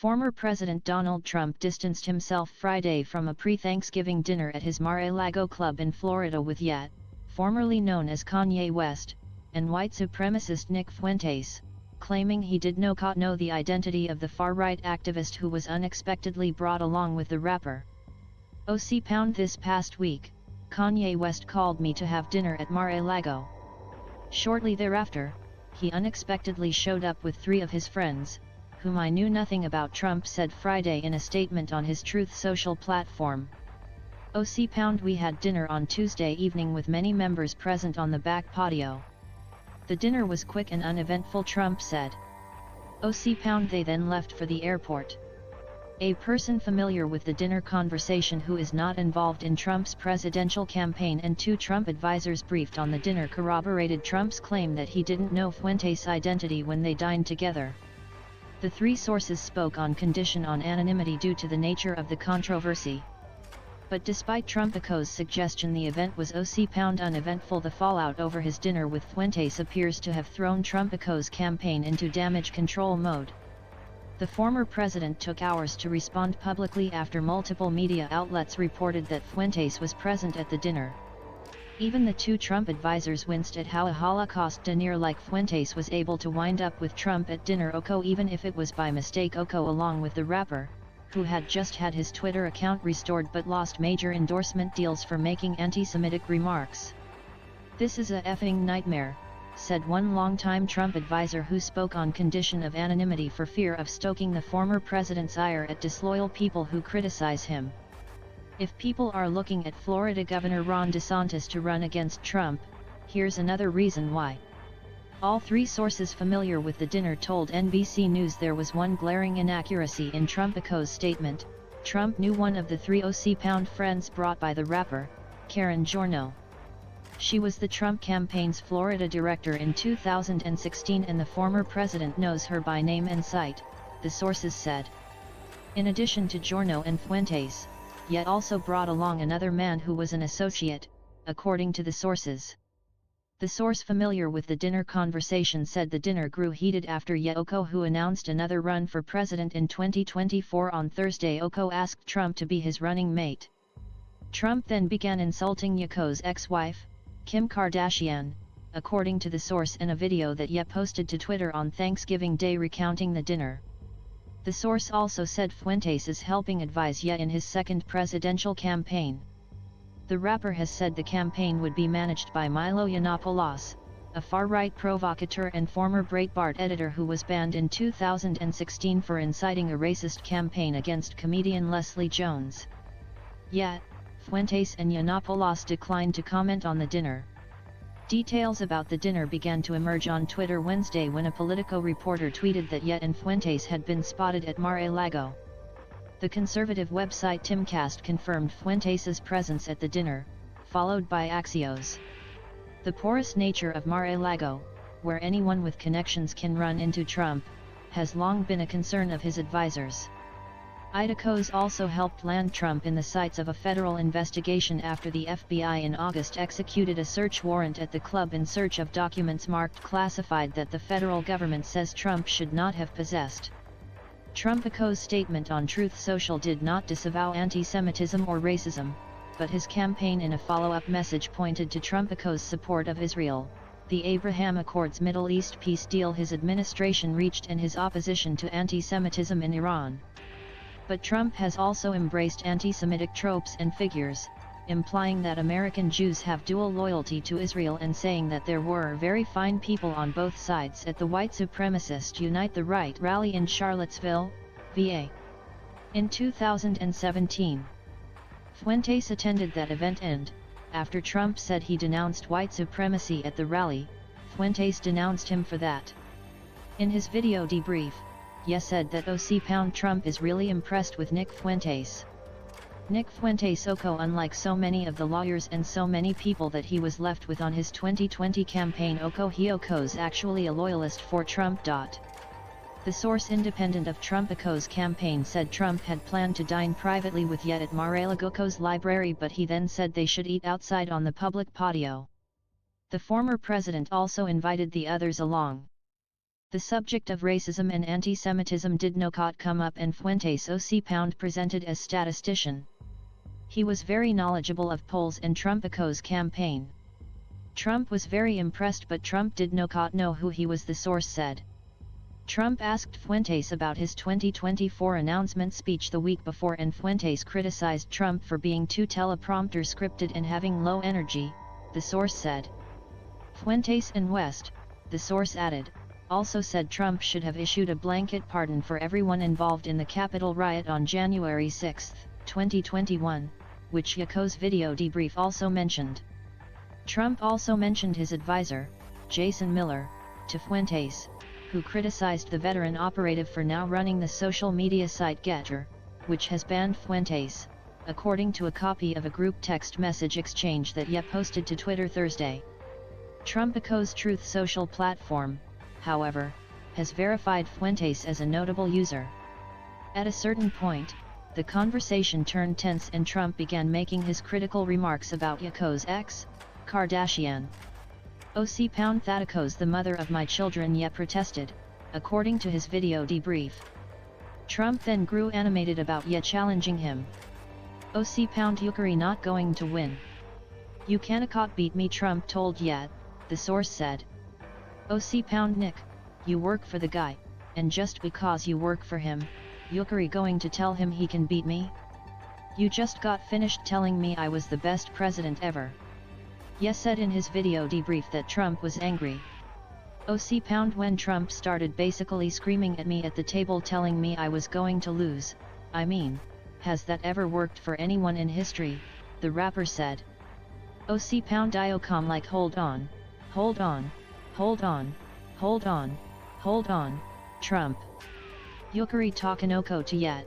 Former President Donald Trump distanced himself Friday from a pre-Thanksgiving dinner at his Mar-a-Lago club in Florida with yet, formerly known as Kanye West, and white supremacist Nick Fuentes, claiming he did not know the identity of the far-right activist who was unexpectedly brought along with the rapper. This past week, Kanye West called me to have dinner at Mar-a-Lago. Shortly thereafter, he unexpectedly showed up with 3 of his friends, whom I knew nothing about, Trump said Friday in a statement on his Truth Social platform. We had dinner on Tuesday evening with many members present on the back patio. The dinner was quick and uneventful, Trump said. They then left for the airport. A person familiar with the dinner conversation who is not involved in Trump's presidential campaign and 2 Trump advisors briefed on the dinner corroborated Trump's claim that he didn't know Fuentes' identity when they dined together. The 3 sources spoke on condition on anonymity due to the nature of the controversy. But despite Trumpico's suggestion the event was uneventful, the fallout over his dinner with Fuentes appears to have thrown Trumpico's campaign into damage control mode. The former president took hours to respond publicly after multiple media outlets reported that Fuentes was present at the dinner. Even the 2 Trump advisors winced at how a Holocaust denier like Fuentes was able to wind up with Trump at dinner, even if it was by mistake. Along with the rapper, who had just had his Twitter account restored but lost major endorsement deals for making anti-Semitic remarks. "This is a effing nightmare," said one longtime Trump advisor who spoke on condition of anonymity for fear of stoking the former president's ire at disloyal people who criticize him. If people are looking at Florida Governor Ron DeSantis to run against Trump, here's another reason why. All 3 sources familiar with the dinner told NBC News there was one glaring inaccuracy in Trumpico's statement. Trump knew one of the 3 friends brought by the rapper, Karen Giorno. She was the Trump campaign's Florida director in 2016 and the former president knows her by name and sight, the sources said. In addition to Giorno and Fuentes, yet also brought along another man who was an associate, according to the sources. The source familiar with the dinner conversation said the dinner grew heated after Yoko, who announced another run for president in 2024 on Thursday, asked Trump to be his running mate. Trump then began insulting Yoko's ex-wife, Kim Kardashian, according to the source in a video that Ye posted to Twitter on Thanksgiving Day recounting the dinner. The source also said Fuentes is helping advise Ye in his second presidential campaign. The rapper has said the campaign would be managed by Milo Yiannopoulos, a far-right provocateur and former Breitbart editor who was banned in 2016 for inciting a racist campaign against comedian Leslie Jones. Yet, Fuentes and Yiannopoulos declined to comment on the dinner. Details about the dinner began to emerge on Twitter Wednesday when a Politico reporter tweeted that Ye and Fuentes had been spotted at Mar-a-Lago. The conservative website Timcast confirmed Fuentes' presence at the dinner, followed by Axios. The porous nature of Mar-a-Lago, where anyone with connections can run into Trump, has long been a concern of his advisors. Idacos also helped land Trump in the sights of a federal investigation after the FBI in August executed a search warrant at the club in search of documents marked classified that the federal government says Trump should not have possessed. Trumpico's statement on Truth Social did not disavow anti-Semitism or racism, but his campaign in a follow-up message pointed to Trumpico's support of Israel, the Abraham Accords Middle East peace deal his administration reached, and his opposition to anti-Semitism in Iran. But Trump has also embraced anti-Semitic tropes and figures, implying that American Jews have dual loyalty to Israel and saying that there were very fine people on both sides at the white supremacist Unite the Right rally in Charlottesville, VA. In 2017, Fuentes attended that event and, after Trump said he denounced white supremacy at the rally, Fuentes denounced him for that. In his video debrief, Ye said that Trump is really impressed with Nick Fuentes. Nick Fuentes unlike so many of the lawyers and so many people that he was left with on his 2020 campaign he's actually a loyalist for Trump. The source independent of Trumpico's campaign said Trump had planned to dine privately with Ye at Mar-a-Lago's library, but he then said they should eat outside on the public patio. The former president also invited the others along. The subject of racism and anti-Semitism did not come up, and Fuentes OC presented as statistician. He was very knowledgeable of polls and Trumpico's campaign. Trump was very impressed, but Trump did not know who he was, the source said. Trump asked Fuentes about his 2024 announcement speech the week before, and Fuentes criticized Trump for being too teleprompter scripted and having low energy, the source said. Fuentes and West, the source added, also said Trump should have issued a blanket pardon for everyone involved in the Capitol riot on January 6, 2021, which Yako's video debrief also mentioned. Trump also mentioned his advisor, Jason Miller, to Fuentes, who criticized the veteran operative for now running the social media site Getter, which has banned Fuentes, according to a copy of a group text message exchange that Ye posted to Twitter Thursday. Trumpico's Truth Social platform, however, has verified Fuentes as a notable user. At a certain point, the conversation turned tense and Trump began making his critical remarks about Yako's ex, Kardashian. OC Thatikos, the mother of my children, Ye protested, according to his video debrief. Trump then grew animated about Ye challenging him. OC Yukari not going to win. You cannot beat me, Trump told Ye, the source said. OC Nick, you work for the guy, and just because you work for him, Yukari going to tell him he can beat me? You just got finished telling me I was the best president ever. Ye said in his video debrief that Trump was angry. OC when Trump started basically screaming at me at the table telling me I was going to lose, I mean, has that ever worked for anyone in history, the rapper said. OC Diocom like hold on, hold on, hold on, hold on, hold on, Trump. Yukari Takanoko to Yet.